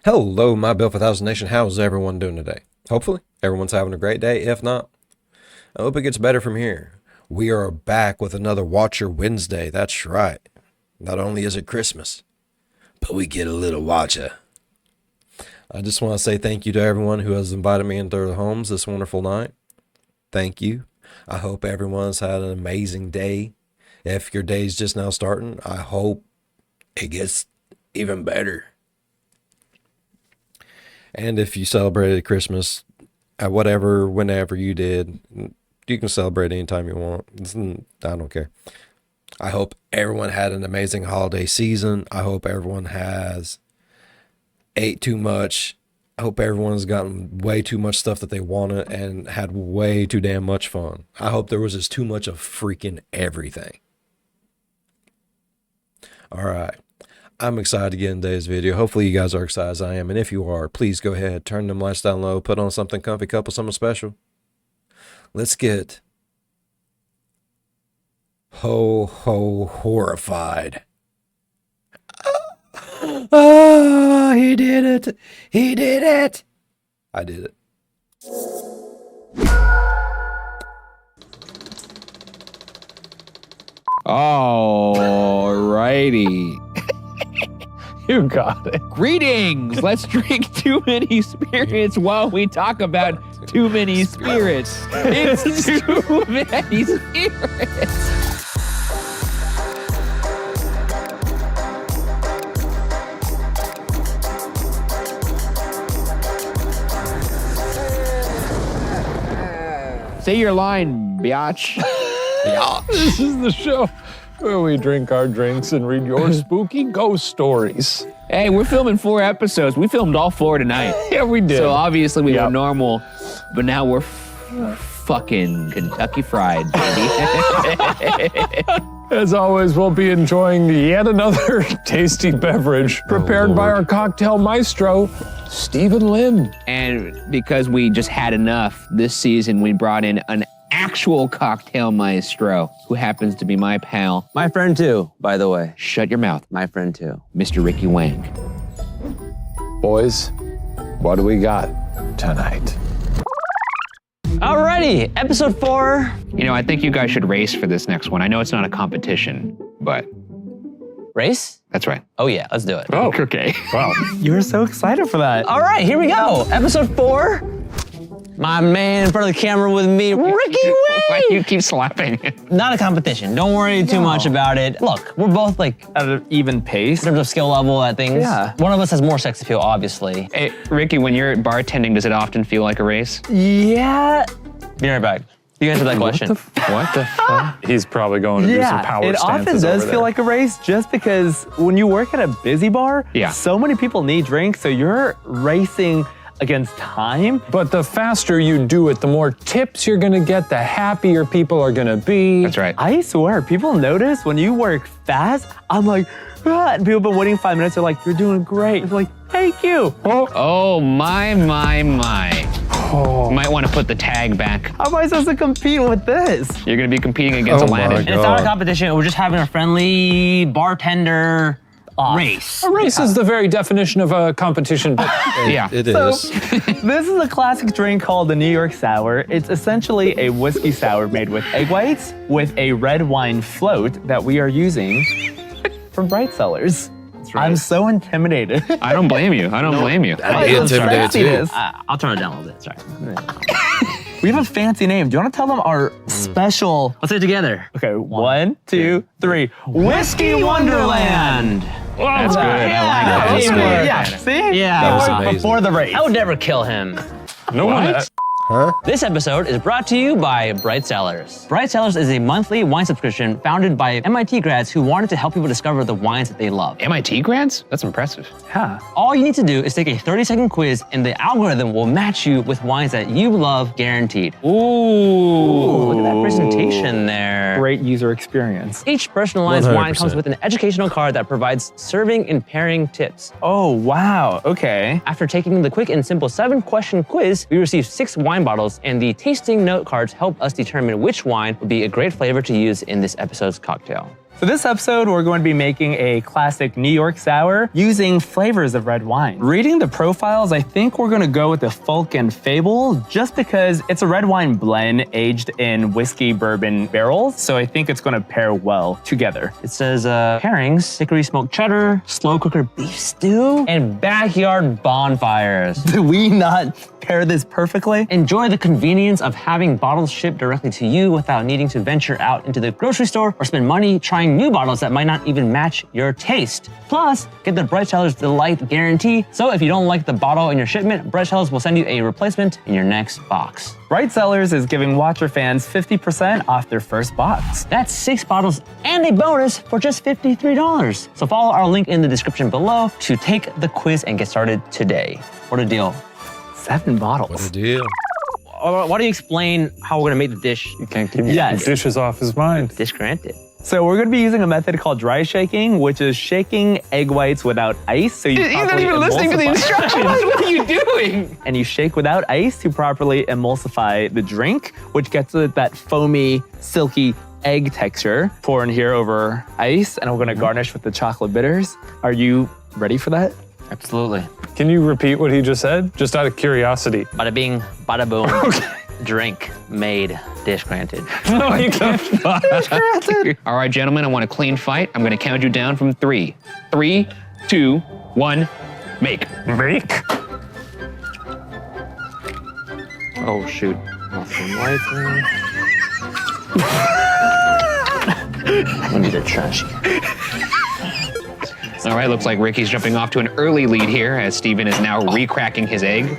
Hello, my Built for 1000 Nation. How's everyone doing today? Hopefully, everyone's having a great day. If not, I hope it gets better from here. We are back with another Watcher Wednesday. That's right. Not only is it Christmas, but we get a little watcher. I just want to say thank you to everyone who has invited me into their homes this wonderful night. Thank you. I hope everyone's had an amazing day. If your day's just now starting, I hope it gets even better. And if you celebrated Christmas at whenever you did, you can celebrate anytime you want. I don't care. I hope everyone had an amazing holiday season. I hope everyone has ate too much. I hope everyone's gotten way too much stuff that they wanted and had way too damn much fun. I hope there was just too much of freaking everything. All right. I'm excited to get in today's video. Hopefully you guys are excited as I am. And if you are, please go ahead, turn them lights down low, put on something comfy, cup of something special. Let's get horrified. Oh, he did it. He did it. I did it. Alrighty. You got it. Greetings. Let's drink too many spirits while we talk about too many spirits. It's too many spirits. Say your line, biatch. This is the show where we drink our drinks and read your spooky ghost stories. Hey, we're filming 4 episodes. We filmed all 4 tonight. Yeah, we did. So obviously we were normal, but now we're fucking Kentucky Fried, baby. As always, we'll be enjoying yet another tasty beverage prepared by our cocktail maestro, Stephen Lynn. And because we just had enough this season, we brought in an actual cocktail maestro who happens to be my pal. My friend too, by the way. Shut your mouth. My friend too. Mr. Ricky Wang. Boys, what do we got tonight? Alrighty, episode 4. You know, I think you guys should race for this next one. I know it's not a competition, but... Race? That's right. Oh yeah, let's do it. Oh, okay. Wow. You were so excited for that. All right, here we go. Episode 4. My man in front of the camera with me, Ricky Wang. Why do you keep slapping? Not a competition. Don't worry too much about it. Look, we're both like At an even pace. in terms of skill level at things. Yeah. One of us has more sex appeal, obviously. Hey, Ricky, when you're bartending, does it often feel like a race? Yeah. Be right back. You answer that question. What the fuck? He's probably going to do some power it often stances does over feel there. like a race just because when you work at a busy bar, Yeah. so many people need drinks, so you're racing against time. But the faster you do it, the more tips you're gonna get, the happier people are gonna be. That's right. I swear, people notice when you work fast, I'm like, ah, and people have been waiting 5 minutes, they're like, you're doing great. It's like, thank you. Oh, my. Oh. You might want to put the tag back. How am I supposed to compete with this? You're going to be competing against Oh my Aladdin. And it's not a competition. We're just having a friendly bartender race. A race is the very definition of a competition. But Yeah. It So, is. this is a classic drink called the New York Sour. It's essentially a whiskey sour made with egg whites with a red wine float that we are using from Bright Cellars. right. I'm so intimidated. I don't blame you. I don't blame you. I'd be intimidated too. I'll turn it down a little bit, sorry. We have a fancy name. Do you want to tell them our special? Let's say it together. Okay, 1, 2, 3. Whisky Wonderland. That's good. Yeah, I like that. that's Teamwork. good. Yeah, see? Yeah. That was Teamwork amazing. before the race. I would never kill him. no one. Huh? This episode is brought to you by Bright Cellars. Bright Cellars is a monthly wine subscription founded by MIT grads who wanted to help people discover the wines that they love. MIT grads? That's impressive. Yeah. All you need to do is take a 30-second quiz and the algorithm will match you with wines that you love guaranteed. Ooh, look at that presentation there. Great user experience. Each personalized wine 100%. comes with an educational card that provides serving and pairing tips. Oh, wow. Okay. After taking the quick and simple 7-question quiz, we received 6 wine bottles, and the tasting note cards help us determine which wine would be a great flavor to use in this episode's cocktail. So this episode, we're going to be making a classic New York sour using flavors of red wine. Reading the profiles, I think we're gonna go with the Folk and Fable just because it's a red wine blend aged in whiskey bourbon barrels. So I think it's gonna pair well together. It says pairings, hickory smoked cheddar, slow cooker beef stew, and backyard bonfires. Do we not pair this perfectly? Enjoy the convenience of having bottles shipped directly to you without needing to venture out into the grocery store or spend money trying new bottles that might not even match your taste. Plus, get the Bright Cellars Delight guarantee. So if you don't like the bottle in your shipment, Bright Cellars will send you a replacement in your next box. Bright Cellars is giving Watcher fans 50% off their first box. That's 6 bottles and a bonus for just $53. So follow our link in the description below to take the quiz and get started today. What a deal. 7 bottles. What a deal. Why do you explain how we're gonna make the dish? You can't keep Yes. dishes off his mind. Dish granted. So we're gonna be using a method called dry shaking, which is shaking egg whites without ice. So you He's not properly even listening to the emulsify. instructions. What are you doing? And you shake without ice to properly emulsify the drink, which gets that foamy, silky egg texture. Pour in here over ice, and we're gonna garnish with the chocolate bitters. Are you ready for that? Absolutely. Can you repeat what he just said? Just out of curiosity. Bada bing, bada boom. Drink made, dish granted. No, you can't. All right, gentlemen, I want a clean fight. I'm gonna count you down from 3. 3, 2, 1, make. Make? Oh, shoot. Some lights in. I need a trash. All right, looks like Ricky's jumping off to an early lead here as Steven is now re-cracking his egg.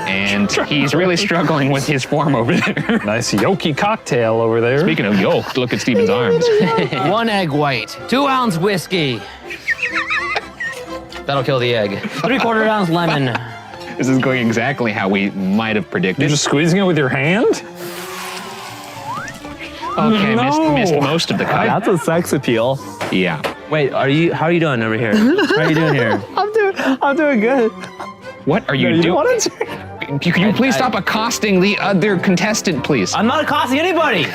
And he's really struggling with his form over there. Nice yolky cocktail over there. Speaking of yolk, look at Steven's arms. 1 egg white, 2 ounce whiskey. That'll kill the egg. 3/4 ounce lemon. This is going exactly how we might have predicted. You're just squeezing it with your hand? Okay, No. missed most of the cut. That's a sex appeal. Yeah. Wait, how are you doing over here? How are you doing here? I'm doing good. What are you You doing? want to? Can you please stop accosting the other contestant, please? I'm not accosting anybody.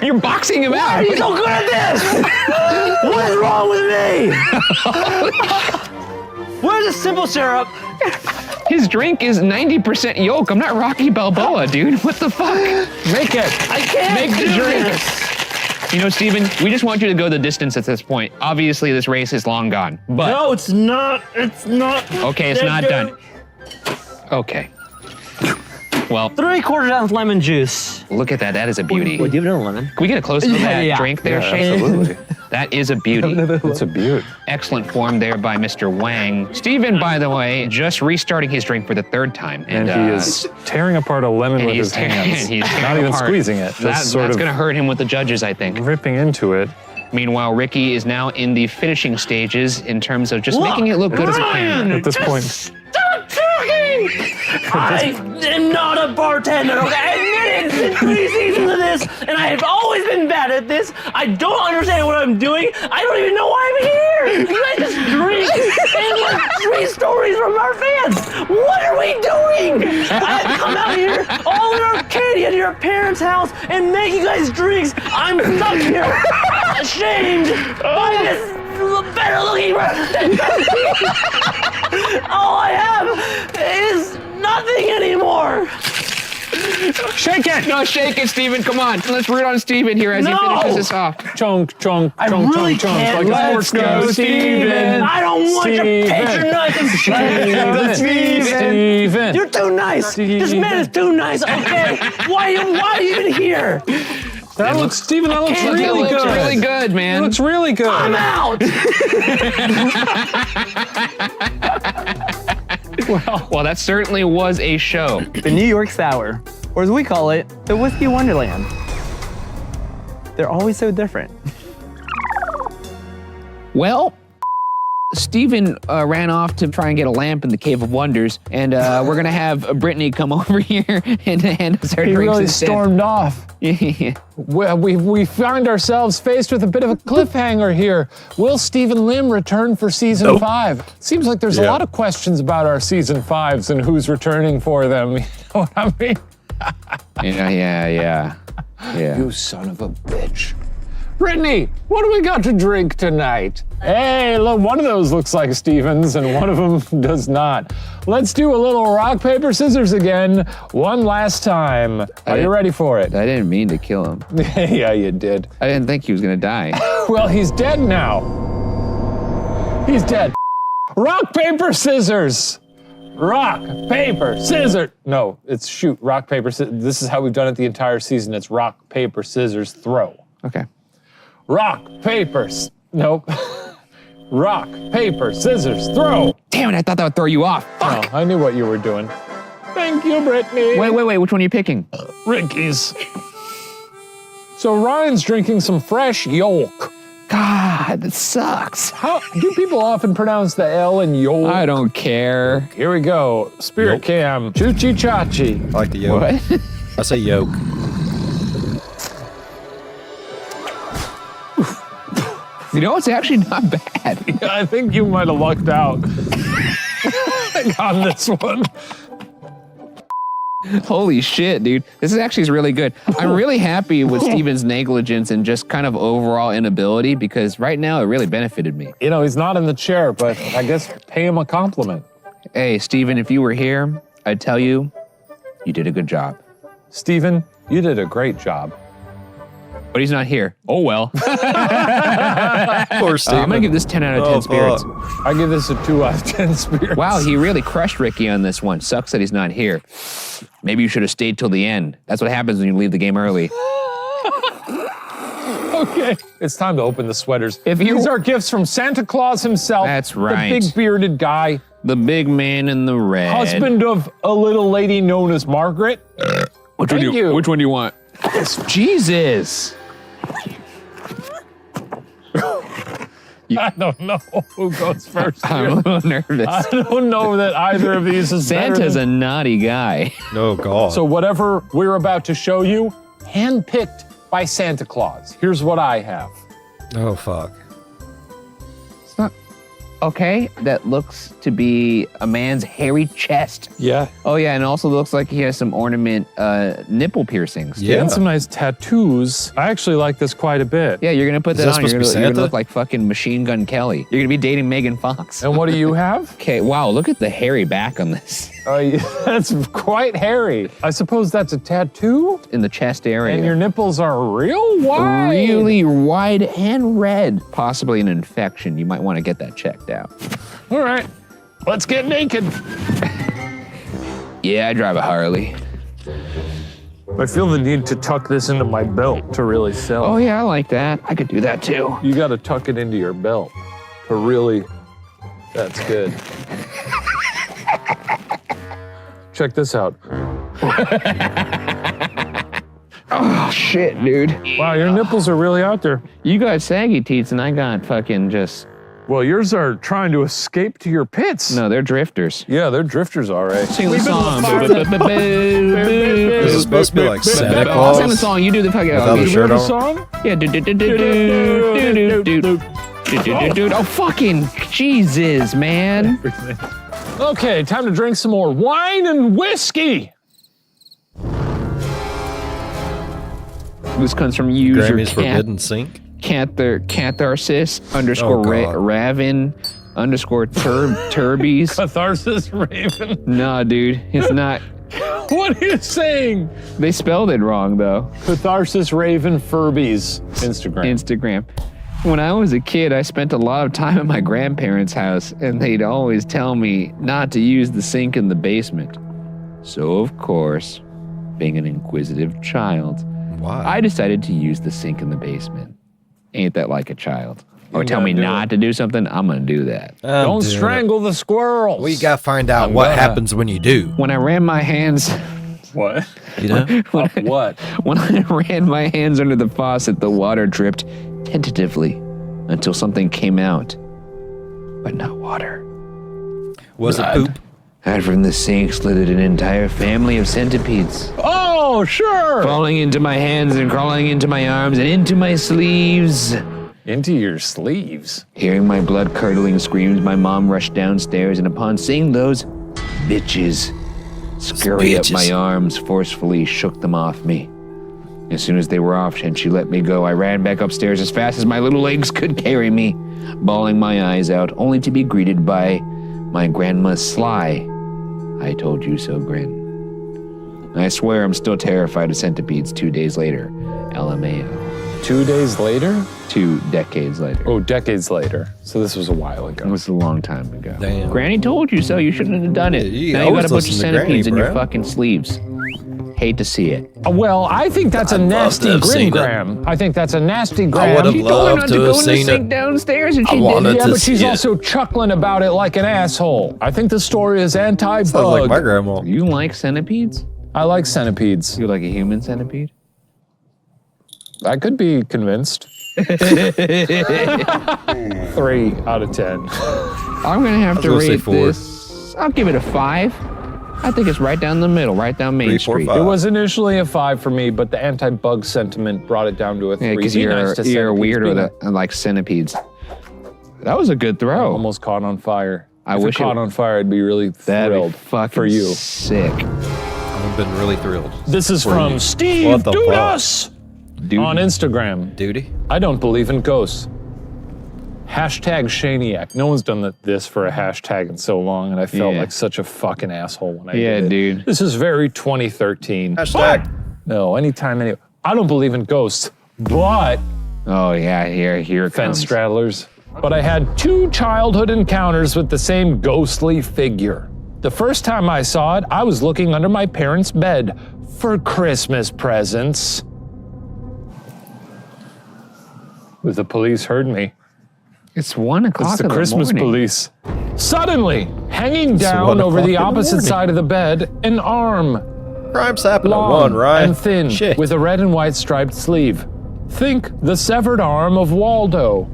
You're boxing him Why out. are you so good at this? What is wrong with me? Where's the simple syrup? His drink is 90% yolk. I'm not Rocky Balboa, dude. What the fuck? Make it. I can't Make the do drink. this. You know, Steven, we just want you to go the distance at this point. Obviously, this race is long gone. But No, it's not. It's not. okay, it's not done. Okay. Well, 3/4 ounce lemon juice. look at that. That is a beauty. Wait, do you have a lemon? Can we get a close-up of that Yeah. drink there, Yeah, Shane? absolutely. That is a beauty. It's a beaut. Excellent form there by Mr. Wang. Steven, by the way, just restarting his drink for the 3rd time. And he is tearing apart a lemon with his hands. he's tearing Not even apart. squeezing it. Just sort That's of going to hurt him with the judges, I think. ripping into it. Meanwhile, Ricky is now in the finishing stages in terms of just making it look good as it can. At this point, Stop talking! I am not a bartender, okay? I admit it's been 3 seasons of this, and I have always been bad at this. I don't understand what I'm doing. I don't even know why I'm here. You guys just drink and like 3 stories from our fans. What are we doing? I have come out here all in Arcadia to your parents' house and make you guys drinks. I'm stuck here, ashamed by this better looking all I have is nothing anymore. shake it! No, shake it, Steven. Come on. Let's root on Steven here as No. he finishes this off. Chunk, chunk, I chunk, really chunk, chunk. can't. Like a Let's sports guy. go, Steven. I don't want your patronizing. Steven. You're too nice. This man is too nice. Okay, why are you even here? That looks, Steven, that looks can't do really It looks good. really good, It man. looks really good. I'm out. Well, that certainly was a show. The New York Sour, or as we call it, the Whisky Wonderland. They're always so different. Well, Steven ran off to try and get a lamp in the Cave of Wonders, and we're gonna have Brittany come over here and hand us our He drinks really instead. stormed off. Yeah. We find ourselves faced with a bit of a cliffhanger here. Will Stephen Lim return for season 5? Seems like there's a lot of questions about our season 5s and who's returning for them. You know what I mean? Yeah. You son of a bitch. Brittany, what do we got to drink tonight? Hey, look, one of those looks like Steven's and one of them does not. Let's do a little rock, paper, scissors again, one last time. Are you ready for it? I didn't mean to kill him. Yeah, you did. I didn't think he was gonna die. Well, he's dead now. He's dead. Rock, paper, scissors. Rock, paper, scissors. No, it's shoot, rock, paper, scissors. This is how we've done it the entire season. It's rock, paper, scissors, throw. Okay. Rock, paper, nope. Rock, paper, scissors, throw. Damn it, I thought that would throw you off. Fuck. Oh, I knew what you were doing. Thank you, Brittany. Wait, which one are you picking? Ricky's. So Ryan's drinking some fresh yolk. God, that sucks. How do people often pronounce the L in yolk? I don't care. Here we go. Spirit Cam. Choochie chachi. I like the yolk. What? I say yolk. You know, it's actually not bad. I think you might have lucked out on this one. Holy shit, dude. This is actually really good. I'm really happy with Steven's negligence and just kind of overall inability because right now it really benefited me. You know, he's not in the chair, but I guess pay him a compliment. Hey, Steven, if you were here, I'd tell you, you did a good job. Steven, you did a great job. But he's not here. Oh, well. Poor Steven. I'm gonna give this 10 out of 10 spirits. I give this a 2 out of 10 spirits. Wow, he really crushed Ricky on this one. Sucks that he's not here. Maybe you should have stayed till the end. That's what happens when you leave the game early. Okay. It's time to open the sweaters. If you- These are gifts from Santa Claus himself. That's right. The big bearded guy. The big man in the red. Husband of a little lady known as Margaret. Which Thank you. Which one do you want? Jesus. I don't know who goes first. I'm a little nervous. I don't know that either of these is better Santa's than- a naughty guy. Oh, God. So whatever we're about to show you, handpicked by Santa Claus. Here's what I have. Oh, fuck. It's not okay. That looks to be a man's hairy chest. Yeah. Oh yeah, and it also looks like he has some ornament nipple piercings. too. Yeah. And some nice tattoos. I actually like this quite a bit. Yeah, you're gonna put Is that that on. You're supposed to gonna, be you're gonna Santa? look like fucking Machine Gun Kelly. You're gonna be dating Megan Fox. And what do you have? Okay, wow, look at the hairy back on this. That's quite hairy. I suppose that's a tattoo? In the chest area. And your nipples are real wide. really wide and red. Possibly an infection. You might want to get that checked out. All right, let's get naked. Yeah, I drive a Harley. I feel the need to tuck this into my belt to really sell. Oh yeah, I like that. I could do that too. You got to tuck it into your belt to really, that's good. Check this out. Oh shit, dude. Wow, your nipples are really out there. You got saggy teats and I got fucking just, Well, yours are trying to escape to your pits. no, they're drifters. Yeah, they're drifters, all right. Sing the song. This is supposed to be like Santa I'll Claus. sing the song. You do the fucking. Without the shirt The on. song? Yeah. Oh fucking Jesus, man. Okay, time to drink some more wine and whiskey. This comes from user Grammy's Forbidden Sink. Catharsis underscore Oh, God. Raven underscore Turbies. Catharsis Raven. Nah, dude, it's not. What are you saying? They spelled it wrong though. Catharsis Raven Furbies. Instagram. When I was a kid, I spent a lot of time at my grandparents' house, and they'd always tell me not to use the sink in the basement. So, of course, being an inquisitive child, Why? I decided to use the sink in the basement. Ain't that like a child? Or tell me gotta do not to do something, I'm gonna do that. Don't strangle the squirrels. We gotta find out I'm what gonna- happens when you do. When I ran my hands, What? You know? What? when I ran my hands under the faucet, the water dripped tentatively until something came out, but not water. Was it poop? And from the sink slid an entire family of centipedes, Oh, sure. crawling into my hands and crawling into my arms and into my sleeves. Into your sleeves. Hearing my blood-curdling screams, my mom rushed downstairs, and upon seeing those bitches scurry up bitches. my arms, forcefully shook them off me. As soon as they were off and she let me go, I ran back upstairs as fast as my little legs could carry me, bawling my eyes out, only to be greeted by my grandma's sly, "I told you so" grin. I swear I'm still terrified of centipedes 2 days later. LMAO. 2 days later? 2 decades later. Oh, decades later. So this was a while It ago. was a long time ago. Damn. Granny told you so. You shouldn't have done it. Yeah, you now you always got a bunch of listen to centipedes Granny, in your bro. fucking sleeves. Hate to see it. Well, I think that's a love nasty to have grin seen it. gram. I think that's a nasty I gram. would have She told her loved not to to go have in the seen sink it. downstairs, and I she wanted did. Yeah, to but she's see it. also chuckling about it like an asshole. I think the story is anti-bug. Sounds like my grandma. You like centipedes? I like centipedes. You like a human centipede? I could be convinced. 3 out of 10. I'm gonna have to gonna say rate 4. this. I'll give it a 5. I think it's right down the middle, right down Main 3, 4, Street. 5. It was initially a 5 for me, but the anti-bug sentiment brought it down to a 3. Yeah, because Be you're nice to a centipedes. weirdo Be that like centipedes. That was a good throw. almost caught on fire. I If wish it caught it- on fire, I'd be really That'd be thrilled fucking for you. sick. I've been really thrilled. This is For from you. Steve What the fuck? Dudas Dude, on Instagram. Duty? I don't believe in ghosts. Hashtag Shaniac. No one's done this for a hashtag in so long, and I felt Yeah. like such a fucking asshole when I Yeah, did it. dude. This is very 2013. Hashtag. No, anytime, I don't believe in ghosts, but oh yeah, here it fence comes. straddlers. But I had 2 childhood encounters with the same ghostly figure. The first time I saw it, I was looking under my parents' bed for Christmas presents. The police heard me. It's 1 o'clock It's the in the Christmas morning. police. Suddenly, hanging 1 down over o'clock the in the opposite morning. side of the bed, an arm, Crimes happen at long 1, right? and thin, Shit. with a red and white striped sleeve. Think the severed arm of Waldo.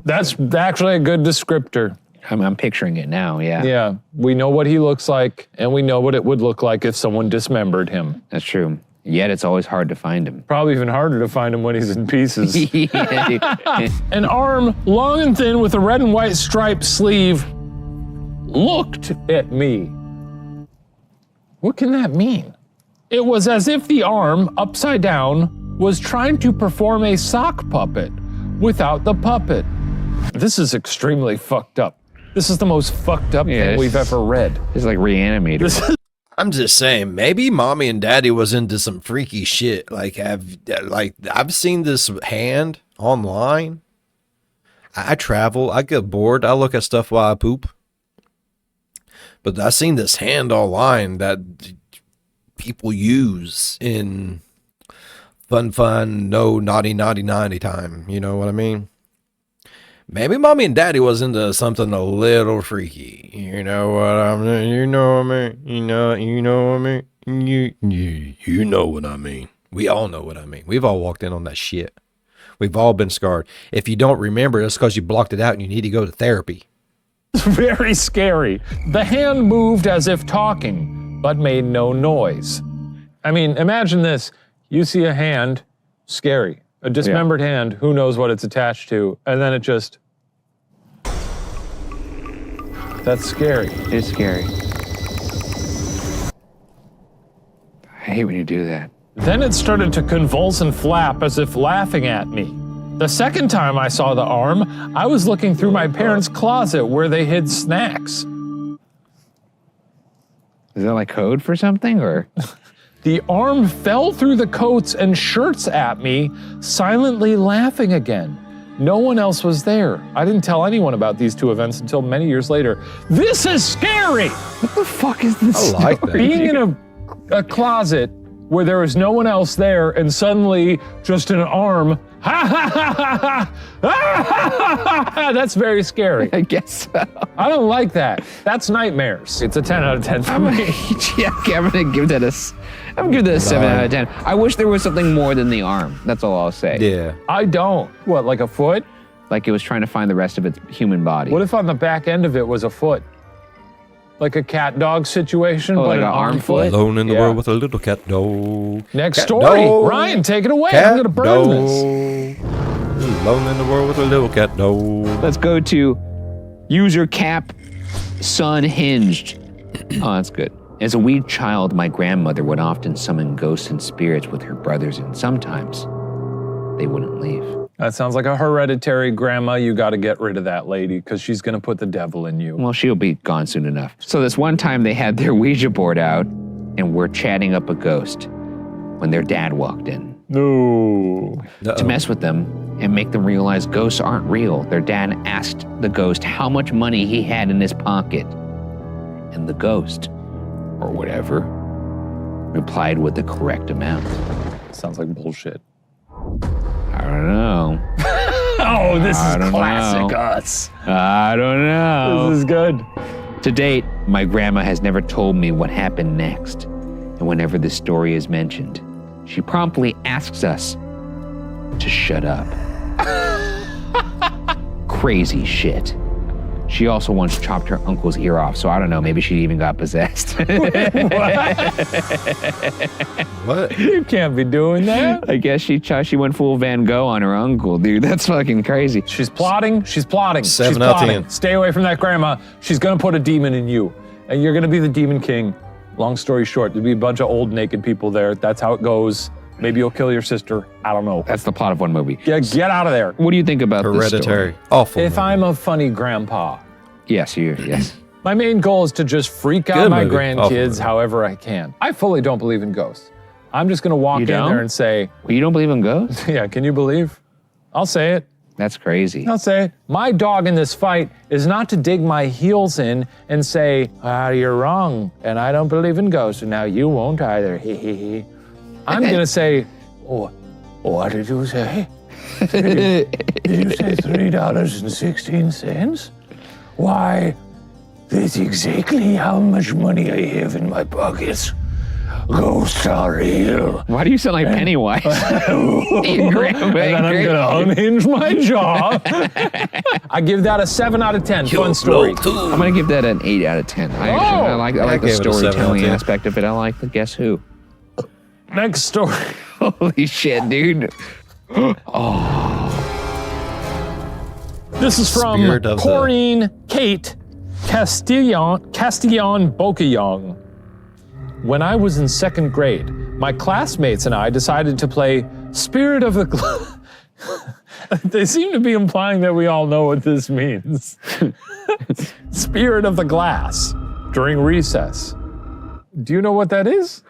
That's actually a good descriptor. I'm picturing it now. Yeah, Yeah, we know what he looks like, and we know what it would look like if someone dismembered him. that's true. Yet it's always hard to find him. Probably even harder to find him when he's in pieces. Yeah, dude. An arm, long and thin, with a red and white striped sleeve, looked at me. What can that mean? It was as if the arm, upside down, was trying to perform a sock puppet without the puppet. This is extremely fucked up. This is the most fucked up Yeah, thing we've it's- ever read. It's like Reanimator. This is I'm just saying, maybe mommy and daddy was into some freaky shit. I've seen this hand online. I travel, I get bored, I look at stuff while I poop. But I seen this hand online that people use in fun, no naughty time. You know what I mean? Maybe mommy and daddy was into something a little freaky. You know what I mean? You know what I mean? You know what I mean? You know what I mean. We all know what I mean. We've all walked in on that shit. We've all been scarred. If you don't remember, it's because you blocked it out and you need to go to therapy. very scary. The hand moved as if talking, but made no noise. I mean, imagine this. You see a hand, scary. A dismembered hand, who knows what it's attached to, and then it just... That's scary. It's scary. I hate when you do that. Then it started to convulse and flap as if laughing at me. The second time I saw the arm, I was looking through my parents' closet where they hid snacks. Is that like code for something, or? The arm fell through the coats and shirts at me, silently laughing again. No one else was there. I didn't tell anyone about these 2 events until many years later. This is scary! What the fuck is this? I like that. Being in a closet where there was no one else there and suddenly just an arm, ha ha ha ha ha, ha ha ha, that's very scary. I guess so. I don't like that. That's nightmares. It's a 10 out of 10 for me. Yeah, okay, I'm gonna give that a 7 out of 10. I wish there was something more than the arm. That's all I'll say. Yeah. I don't. What, like a foot? Like it was trying to find the rest of its human body. What if on the back end of it was a foot? Like a cat-dog situation, Oh, but like an an arm arm foot? Alone in the Yeah. world with a little cat dog. Next Cat story. dog. Ryan, take it away. Cat I'm gonna burn dog. this. Alone in the world with a little cat dog. Let's go to user cap sun hinged. Oh, that's good. As a wee child, my grandmother would often summon ghosts and spirits with her brothers, and sometimes they wouldn't leave. That sounds like a hereditary grandma. You got to get rid of that lady because she's going to put the devil in you. Well, she'll be gone soon enough. So this one time they had their Ouija board out and were chatting up a ghost when their dad walked in. No. To mess with them and make them realize ghosts aren't real, their dad asked the ghost how much money he had in his pocket. And the ghost, or whatever, replied with the correct amount. Sounds like bullshit. I don't know. Oh, this is classic us. I don't know. This is good. To date, my grandma has never told me what happened next. And whenever this story is mentioned, she promptly asks us to shut up. Crazy shit. She also once chopped her uncle's ear off, so I don't know, maybe she even got possessed. What? You can't be doing that. I guess she went full Van Gogh on her uncle, dude. That's fucking crazy. She's plotting. She's plotting. 7 she's out of plotting. 10. Stay away from that grandma. She's gonna put a demon in you, and you're gonna be the demon king. Long story short, there'll be a bunch of old naked people there. That's how it goes. Maybe you'll kill your sister. I don't know. That's the plot of one movie. Get out of there. What do you think about this Hereditary. story? Awful. If movie. I'm a funny grandpa, Yes, yes. my main goal is to just freak out Good my movie. Awful grandkids movie. however I can. I fully don't believe in ghosts. I'm just gonna walk You in don't? there and say, Well, you don't believe in ghosts? yeah, can you believe? I'll say it. That's crazy. I'll say it. My dog in this fight is not to dig my heels in and say, you're wrong, and I don't believe in ghosts, and now you won't either. He, he, he. I'm gonna say, what did you say? Did you say $3.16? Why, that's exactly how much money I have in my pockets. Ghosts are real. Why do you sound like Pennywise? And then I'm gonna unhinge my jaw. I give that a 7 out of 10. Fun story. I'm gonna give that an 8 out of 10. I like I the gave it a 7 out of storytelling 10. aspect of it. I like the guess who. Next story. Holy shit, dude. This is from Spirit of the- Corinne Kate Castillon Bocayong. When I was in second grade, my classmates and I decided to play Spirit of the They seem to be implying that we all know what this means. Spirit of the Glass during recess. Do you know what that is?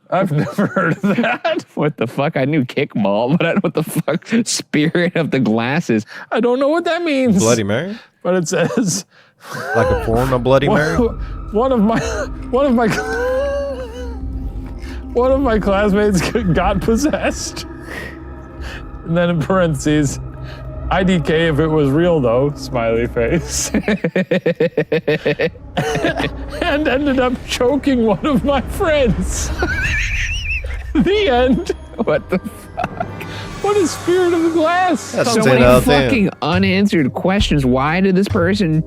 I've never heard of that. What the fuck? I knew kickball, but I don't know what the fuck Spirit of the Glass is. I don't know what that means. Bloody Mary? But it says Like a form of Bloody Mary? one of my classmates got possessed. And then in parentheses, IDK if it was real though, smiley face. And ended up choking one of my friends. The end. What the fuck? What is Spirit of the Glass? That's So 10 many out of 10. fucking unanswered questions. Why did this person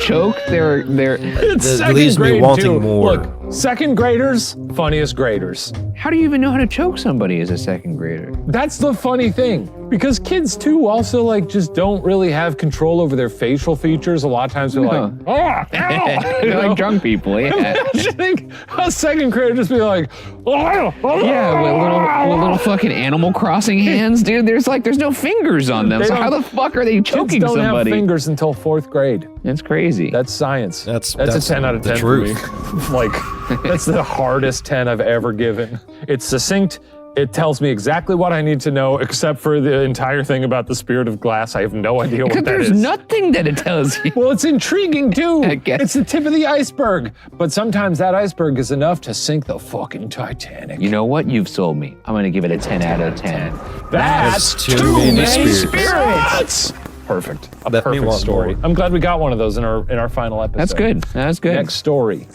choke their It's That second leaves me grade wanting too. more. Look, second graders, funniest graders. How do you even know how to choke somebody as a second grader? That's the funny thing, because kids too also like just don't really have control over their facial features. A lot of times they're like, oh, ow, you know? Like drunk people, yeah. Imagine a second grader just be like, oh, Yeah, with little fucking Animal Crossing hands, dude. There's no fingers on them. They So how the don't- fuck are they Kids choking don't somebody? have fingers until 4th grade. That's crazy. That's science. That's a 10 out of the 10 truth. for me. Like, that's the hardest 10 I've ever given. It's succinct. It tells me exactly what I need to know, except for the entire thing about the Spirit of Glass. I have no idea what that There's is. nothing that it tells you. Well, it's intriguing too. I guess. It's the tip of the iceberg. But sometimes that iceberg is enough to sink the fucking Titanic. You know what? You've sold me. I'm gonna give it a 10 out of 10. That's too many spirits. Perfect. A Left me perfect wanting story. more. I'm glad we got one of those in our final episode. That's good. That's good. Next story.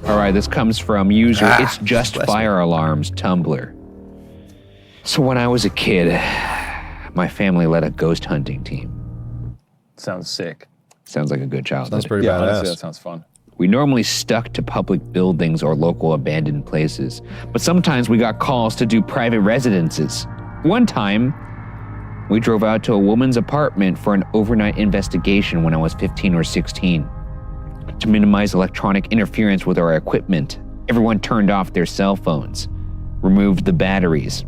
All right, this comes from user It's Just Fire Alarms Tumblr. So when I was a kid, my family led a ghost hunting team. Sounds sick. Sounds like a good childhood. That's pretty Yeah, badass. honestly, that sounds fun. We normally stuck to public buildings or local abandoned places, but sometimes we got calls to do private residences. One time, we drove out to a woman's apartment for an overnight investigation when I was 15 or 16. To minimize electronic interference with our equipment, everyone turned off their cell phones, removed the batteries.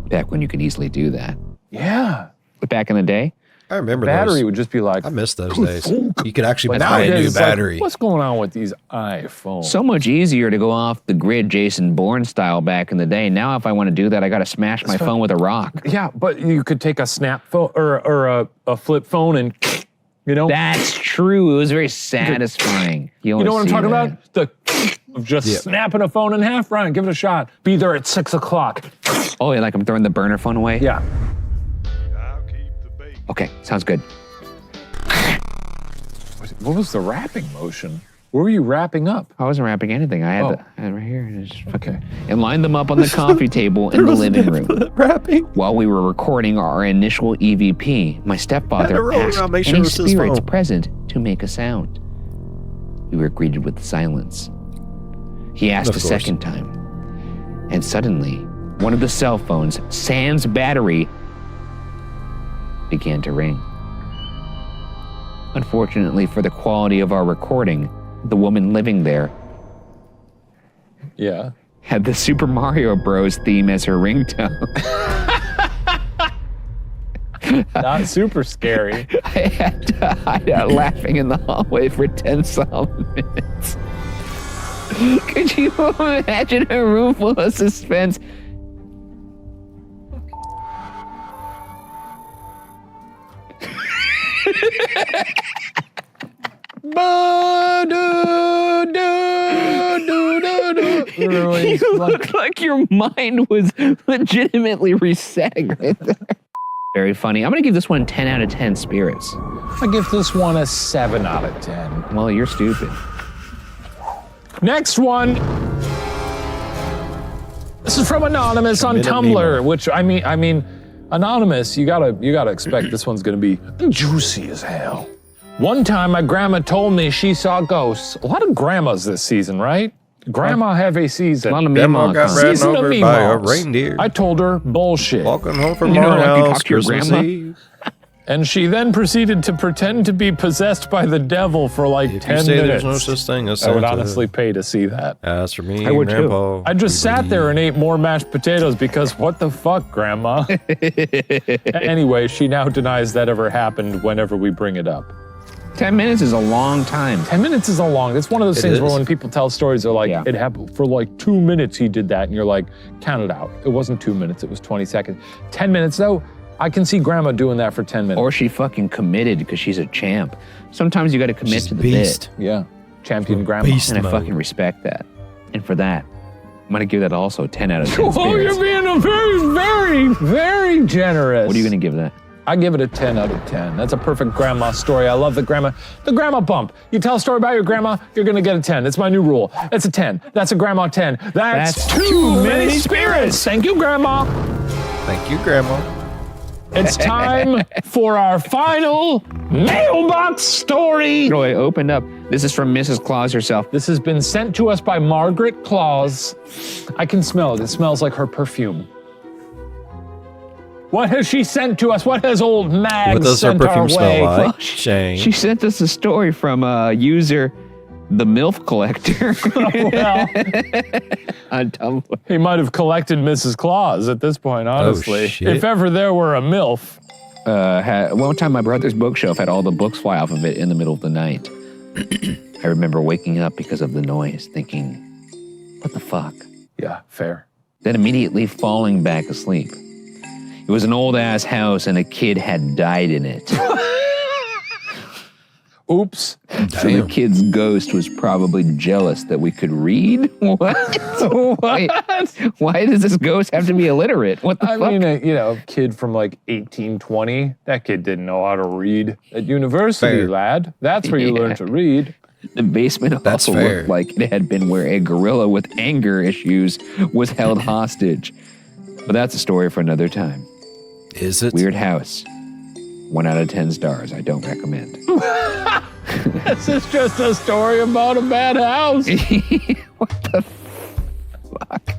Back when you could easily do that. Yeah. But back in the day, I remember Battery those. would just be like, I miss those days. You could actually but buy a nowadays new it's like, battery. what's going on with these iPhones? so much easier to go off the grid Jason Bourne style back in the day. Now if I want to do that, I got to smash my phone with a rock. Yeah, but you could take a snap phone or a flip phone and, you know. That's true. It was very satisfying. You know what I'm talking about? The of just snapping a phone in half. Ryan, give it a shot. Be there at 6 o'clock. Oh, yeah, like I'm throwing the burner phone away? Yeah. Okay, sounds good. What was the wrapping motion? Where were you wrapping up? I wasn't wrapping anything. I had, Oh. I had it right here. And, just fucking, and lined them up on the coffee table in the living room. Wrapping. While we were recording our initial EVP, my stepfather roll asked around, make sure any it's his spirits phone. present to make a sound. We were greeted with silence. He asked Of a course. second time, and suddenly, one of the cell phones, sans battery, began to ring. Unfortunately for the quality of our recording, the woman living there Yeah. had the Super Mario Bros. Theme as her ringtone. Not super scary. I had to hide out laughing in the hallway for 10 solid minutes. Could you imagine a room full of suspense? You look like your mind was legitimately resetting right there. Very funny. I'm gonna give this one 10 out of 10 spirits. I give this one a 7 out of 10. Well, you're stupid. Next one. This is from Anonymous on Minute Tumblr, Nemo. which I mean, Anonymous, you gotta expect this one's gonna be juicy as hell. One time my grandma told me she saw ghosts. A lot of grandmas this season, right? Grandma heavy season. A lot of Grandma Mima got comments. ran Season of over by a Meemaws. reindeer. I told her bullshit. Walking home from You know, our like you house talk to your Christmas grandma? Eve. And she then proceeded to pretend to be possessed by the devil for like If 10 you say minutes. there's no such thing as I would Santa, honestly pay to see that. as for me, I would too. Grandpa, I just sat there and ate more mashed potatoes because what the fuck, Grandma? Anyway, she now denies that ever happened whenever we bring it up. 10 minutes is a long time. 10 minutes is a long. It's one of those It things where is. when people tell stories, they're like, Yeah. it happened for like 2 minutes he did that. And you're like, count it out. It wasn't 2 minutes, it was 20 seconds. 10 minutes though, I can see Grandma doing that for 10 minutes. Or she fucking committed because she's a champ. Sometimes you gotta commit She's to the beast. Yeah, champion Grandma. beast. bit. And I mode. fucking respect that. And for that, I'm gonna give that also 10 out of 10 Oh, spirits. you're being a very generous. What are you gonna give that? I give it a 10 out of 10. That's a perfect grandma story. I love the grandma bump. You tell a story about your grandma, you're gonna get a 10. It's my new rule. It's a 10. That's a grandma 10. That's too many spirits. Thank you, Grandma. Thank you, Grandma. It's time for our final mailbox story. Oh, I opened up. This is from Mrs. Claus herself. This has been sent to us by Margaret Claus. I can smell it. It smells like her perfume. What has she sent to us? What has old Mag What does her sent our perfume smell way? like? Shane. She sent us a story from user the MILF Collector Well, on Tumblr. he might have collected Mrs. Claus at this point, honestly. shit. If ever there were a MILF. One time my brother's bookshelf had all the books fly off of it in the middle of the night. I remember waking up because of the noise, thinking, what the fuck? Yeah, fair. Then immediately falling back asleep. It was an old-ass house and a kid had died in it. Oops. So the kid's ghost was probably jealous that we could read? What? Why does this ghost have to be illiterate? What the I fuck? mean, a kid from like 1820, that kid didn't know how to read at university, Fair. lad. That's where you learn to read. The basement That's also fair. looked like it had been where a gorilla with anger issues was held hostage. But that's a story for another time. Is it? Weird house. 1 out of 10 stars. I don't recommend. This is just a story about a bad house. What the fuck?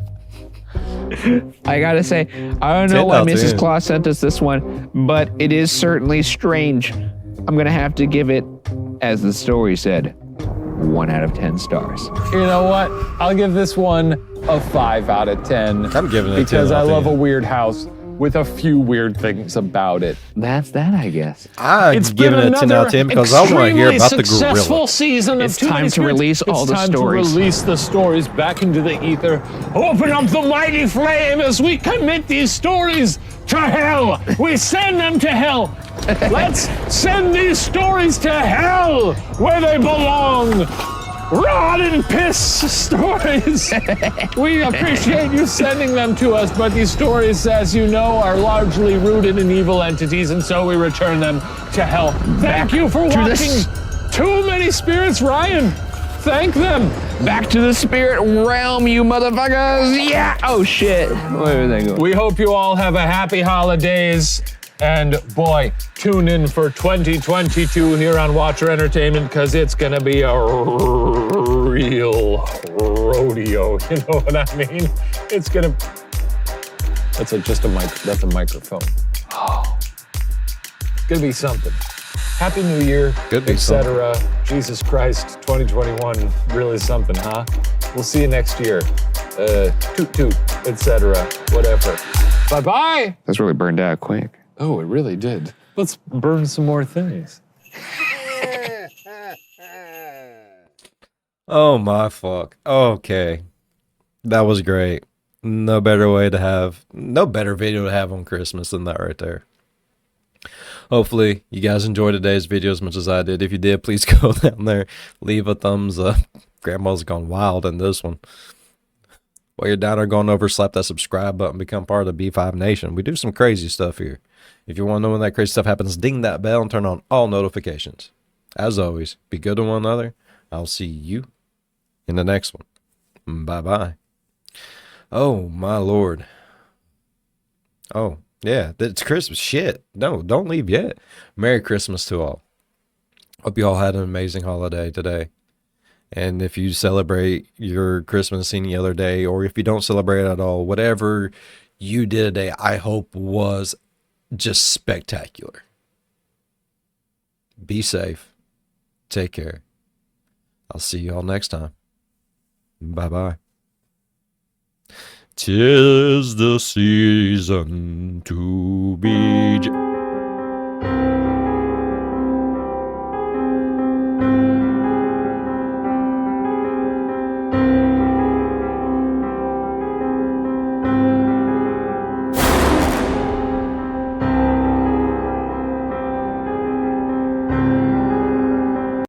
I gotta say, I don't know 10 why out of Mrs. 10. Claus sent us this one, but it is certainly strange. I'm gonna have to give it, as the story said, 1 out of 10 stars. You know what? I'll give this one a 5 out of 10. I'm giving it a 10 because I out of love 10. a weird house with a few weird things about it. That's that, I guess. I'm giving it a 10 out of 10 because I want to hear about the successful gorilla. season of It's Too time Many to release Spirits. all the It's time stories. to release the stories back into the ether. Open up the mighty flame as we commit these stories to hell. We send them to hell. Let's send these stories to hell where they belong. Rot and piss stories. We appreciate you sending them to us, but these stories, as you know, are largely rooted in evil entities, and so we return them to hell. Thank you for watching Too Many Spirits, Ryan. Thank them. Back to the spirit realm, you motherfuckers. Yeah. Oh, shit. Where are they going? We hope you all have a happy holidays. And boy, tune in for 2022 here on Watcher Entertainment, because it's going to be a real rodeo. You know what I mean? It's going to... That's a microphone. Oh. It's going to be something. Happy New Year, Could be etc. Jesus Christ, 2021, really something, huh? We'll see you next year. Toot toot, etc. Whatever. Bye-bye. That's really burned out quick. Oh, it really did. Let's burn some more things. Oh my fuck. Okay. That was great. No better video to have on Christmas than that right there. Hopefully you guys enjoyed today's video as much as I did. If you did, please go down there, leave a thumbs up. Grandma's gone wild in this one. While you're down there going over, slap that subscribe button, become part of the B5 Nation. We do some crazy stuff here. If you want to know when that crazy stuff happens, ding that bell and turn on all notifications. As always, be good to one another. I'll see you in the next one. Bye-bye. Oh, my Lord. Oh, yeah, it's Christmas. Shit. No, don't leave yet. Merry Christmas to all. Hope you all had an amazing holiday today. And if you celebrate your Christmas any other day, or if you don't celebrate at all, whatever you did today, I hope was just spectacular. Be safe. Take care. I'll see you all next time. Bye-bye. 'Tis the season to be